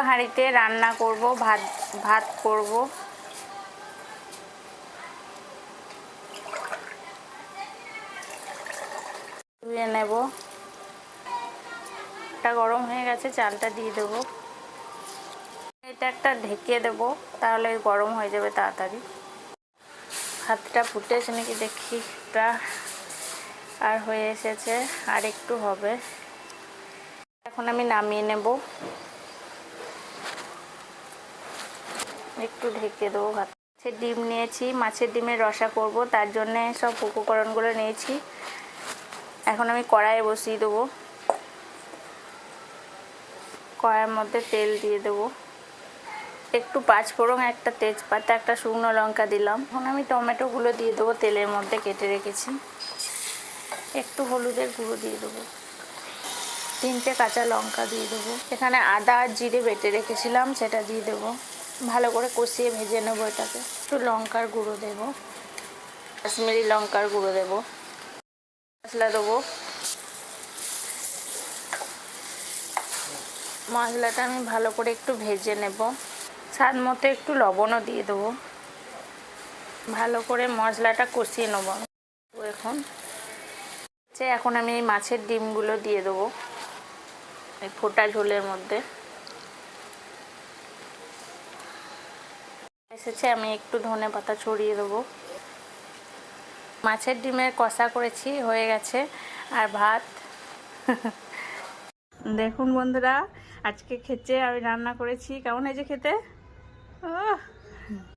হাঁড়িতে রান্না করব, ভাত করব। ধুয়ে নেব। এটা গরম হয়ে গেছে, চালটা দিয়ে দেবো। এটা একটা ঢেকে দেব, তাহলে গরম হয়ে যাবে তাড়াতাড়ি। ভাতটা ফুটেছে নাকি দেখি। আর হয়ে এসেছে, আর একটু হবে। এখন আমি নামিয়ে নেব। একটু ঢেকে দেবো ভাত। মাছের ডিম নিয়েছি, মাছের ডিমের রসা করব, তার জন্যে সব উপকরণগুলো নিয়েছি। এখন আমি কড়াইয়ে বসিয়ে দেবো। কড়াইয়ের মধ্যে তেল দিয়ে দেবো। একটু পাঁচফোড়ন, একটা তেজপাতা, একটা শুকনো লঙ্কা দিলাম। এখন আমি টমেটোগুলো দিয়ে দেবো তেলের মধ্যে, কেটে রেখেছি। একটু হলুদের গুঁড়ো দিয়ে দেবো। 3টে কাঁচা লঙ্কা দিয়ে দেবো। এখানে আদা আর জিরে বেটে রেখেছিলাম, সেটা দিয়ে দেবো। ভালো করে কষিয়ে ভেজে নেবো এটাকে। একটু লঙ্কার গুঁড়ো দেবো, কাশ্মীরি লঙ্কার গুঁড়ো দেবো। মশলা দেবো। মশলাটা আমি ভালো করে একটু ভেজে নেব। স্বাদ মতো একটু লবণও দিয়ে দেবো। ভালো করে মশলাটা কষিয়ে নেব। এখন আমি এই মাছের ডিমগুলো দিয়ে দেবো এই ফোটা ঝোলের মধ্যে। এসেছে, আমি একটু ধনেপাতা ছড়িয়ে দেবো। মাছের ডিমের কষা করেছি, হয়ে গেছে। আর ভাত। দেখুন বন্ধুরা, আজকে খেতে আমি রান্না করেছি। কেমন হয়েছে খেতে?